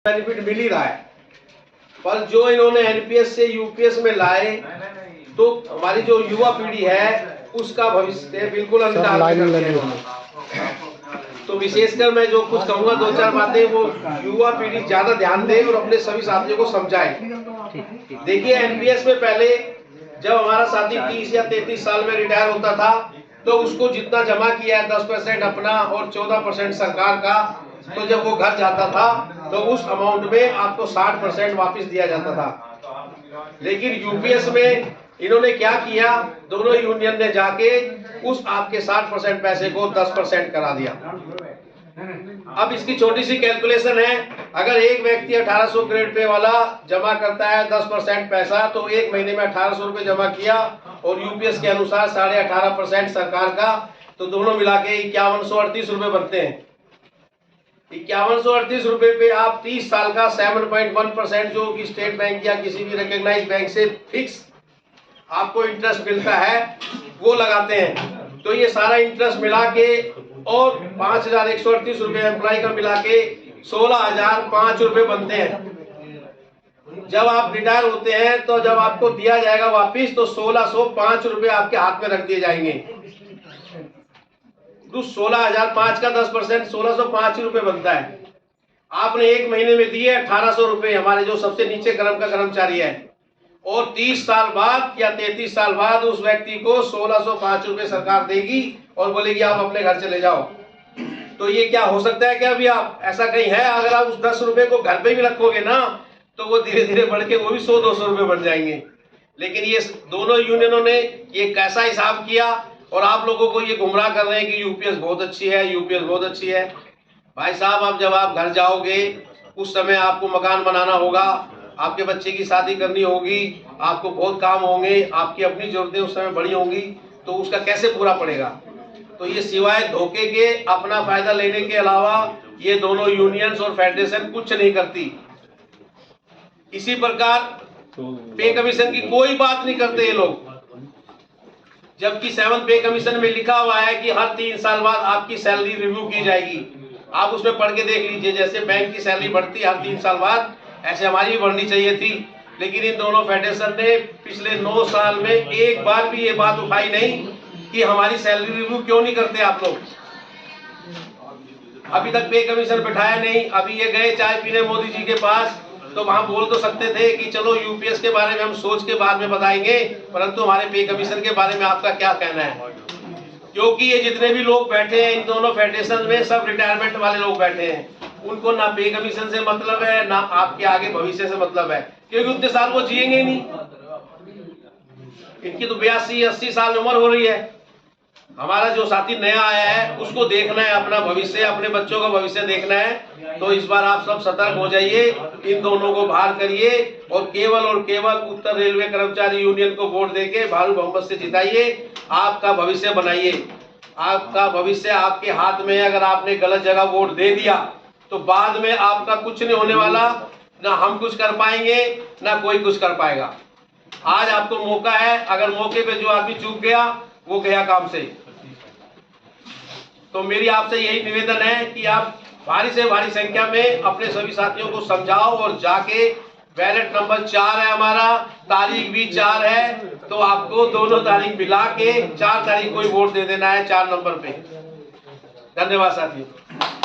Benefit मिल ही रहा है, पर जो इन्होंने एनपीएस से यूपीएस में लाए तो हमारी जो युवा पीढ़ी है उसका भविष्य बिल्कुल अंधकार में कर दिया। तो विशेषकर मैं जो कुछ कहूँगा, दो चार बातें वो युवा पीढ़ी ज्यादा ध्यान दे और अपने सभी साथियों को समझाए। देखिए, एनपीएस में पहले जब हमारा साथी 30 या 33 साल में रिटायर होता था तो उसको जितना जमा किया है 10% अपना और 14% सरकार का, तो जब वो घर जाता था तो उस अमाउंट में आपको 60% वापस दिया जाता था। लेकिन यूपीएस में इन्होंने क्या किया, दोनों यूनियन ने जाके उस आपके 60% पैसे को 10% करा दिया। अब इसकी छोटी सी कैलकुलेशन है, अगर एक व्यक्ति 1800 ग्रेड पे वाला जमा करता है 10% पैसा, तो एक महीने में 1800 रुपए जमा किया और यूपीएस के अनुसार 18.5% सरकार का, तो दोनों मिला के 5138 रुपए बनते हैं। 5138 रुपए पे आप 30 साल का 7.1% जो कि स्टेट बैंक या किसी भी रिकॉग्नाइज्ड बैंक से फिक्स आपको इंटरेस्ट मिलता है वो लगाते हैं। तो ये सारा इंटरेस्ट मिला के और 5138 रुपए एम्प्लॉय का मिला के 16,005 रुपए बनते हैं। जब आप रिटायर होते हैं तो जब आपको दिया जाएगा वापिस तो 1605 रुपए आपके हाथ में रख दिए जाएंगे। तो 16,005 का 10% 1605 रुपए बनता है। आपने एक महीने में दिए 1800 रुपए, हमारे जो सबसे नीचे क्रम का कर्मचारी है, और 30 साल बाद या 33 साल बाद उस व्यक्ति को 1605 रुपए सरकार देगी और बोलेगी आप अपने घर चले जाओ। तो ये क्या हो सकता है? क्या अभी आप ऐसा कहीं है? अगर आप उस 10 रुपए को घर पे भी रखोगे ना तो वो धीरे धीरे बढ़ के वो भी 100-200 रुपए बन जाएंगे। लेकिन ये दोनों यूनियनों ने ये कैसा हिसाब किया और आप लोगों को ये गुमराह कर रहे हैं कि यूपीएस बहुत अच्छी है, यूपीएस बहुत अच्छी है। भाई साहब, अब जब आप घर जाओगे उस समय आपको मकान बनाना होगा, आपके बच्चे की शादी करनी होगी, आपको बहुत काम होंगे, आपकी अपनी जरूरतें उस समय बड़ी होंगी, तो उसका कैसे पूरा पड़ेगा? तो ये सिवाय धोखे के, अपना फायदा लेने के अलावा ये दोनों यूनियंस और फेडरेशन कुछ नहीं करती। इसी प्रकार पे कमीशन की कोई बात नहीं करते ये लोग, जबकि 7th पे कमीशन में लिखा हुआ है कि हर 3 साल बाद आपकी सैलरी रिव्यू की जाएगी। आप उसमें पढ़ के देख लीजिए, जैसे बैंक की सैलरी बढ़ती है हर 3 साल बाद, ऐसे हमारी भी बढ़नी चाहिए थी। लेकिन इन दोनों फेडरेशन ने पिछले 9 साल में एक बार भी ये बात उठाई नहीं कि हमारी सैलरी रिव्यू क्यों नहीं करते आप लोग। अभी तक पे कमीशन बैठाया नहीं। अभी ये गए चाय पीने मोदी जी के पास, तो वहां बोल तो सकते थे कि चलो यूपीएस के बारे में हम सोच के बाद में बताएंगे, परंतु हमारे पे कमीशन के बारे में आपका क्या कहना है? क्योंकि ये जितने भी लोग बैठे हैं इन दोनों फेडरेशन में सब रिटायरमेंट वाले लोग बैठे हैं। उनको ना पे कमीशन से मतलब है, ना आपके आगे भविष्य से मतलब है, क्योंकि उतने साल वो जिएंगे नहीं। इनकी तो 82-80 साल उम्र हो रही है। हमारा जो साथी नया आया है उसको देखना है अपना भविष्य, अपने बच्चों का भविष्य देखना है। तो इस बार आप सब सतर्क हो जाइए, इन दोनों को बाहर करिए और केवल उत्तर रेलवे कर्मचारी यूनियन को वोट देके भारी बहुमत से जिताइए। आपका भविष्य बनाइए। आपका भविष्य आपके हाथ में है। अगर आपने गलत जगह वोट दे दिया तो बाद में आपका कुछ नहीं होने वाला, ना हम कुछ कर पाएंगे ना कोई कुछ कर पाएगा। आज आपको मौका है, अगर मौके पे जो आदमी चूक गया वो गया काम से। तो मेरी आपसे यही निवेदन है कि आप भारी से भारी संख्या में अपने सभी साथियों को समझाओ और जाके बैलेट नंबर 4 है हमारा, तारीख भी 4 है, तो आपको दोनों तारीख मिला के 4 तारीख को ही वोट दे देना है 4 नंबर पे। धन्यवाद साथियों।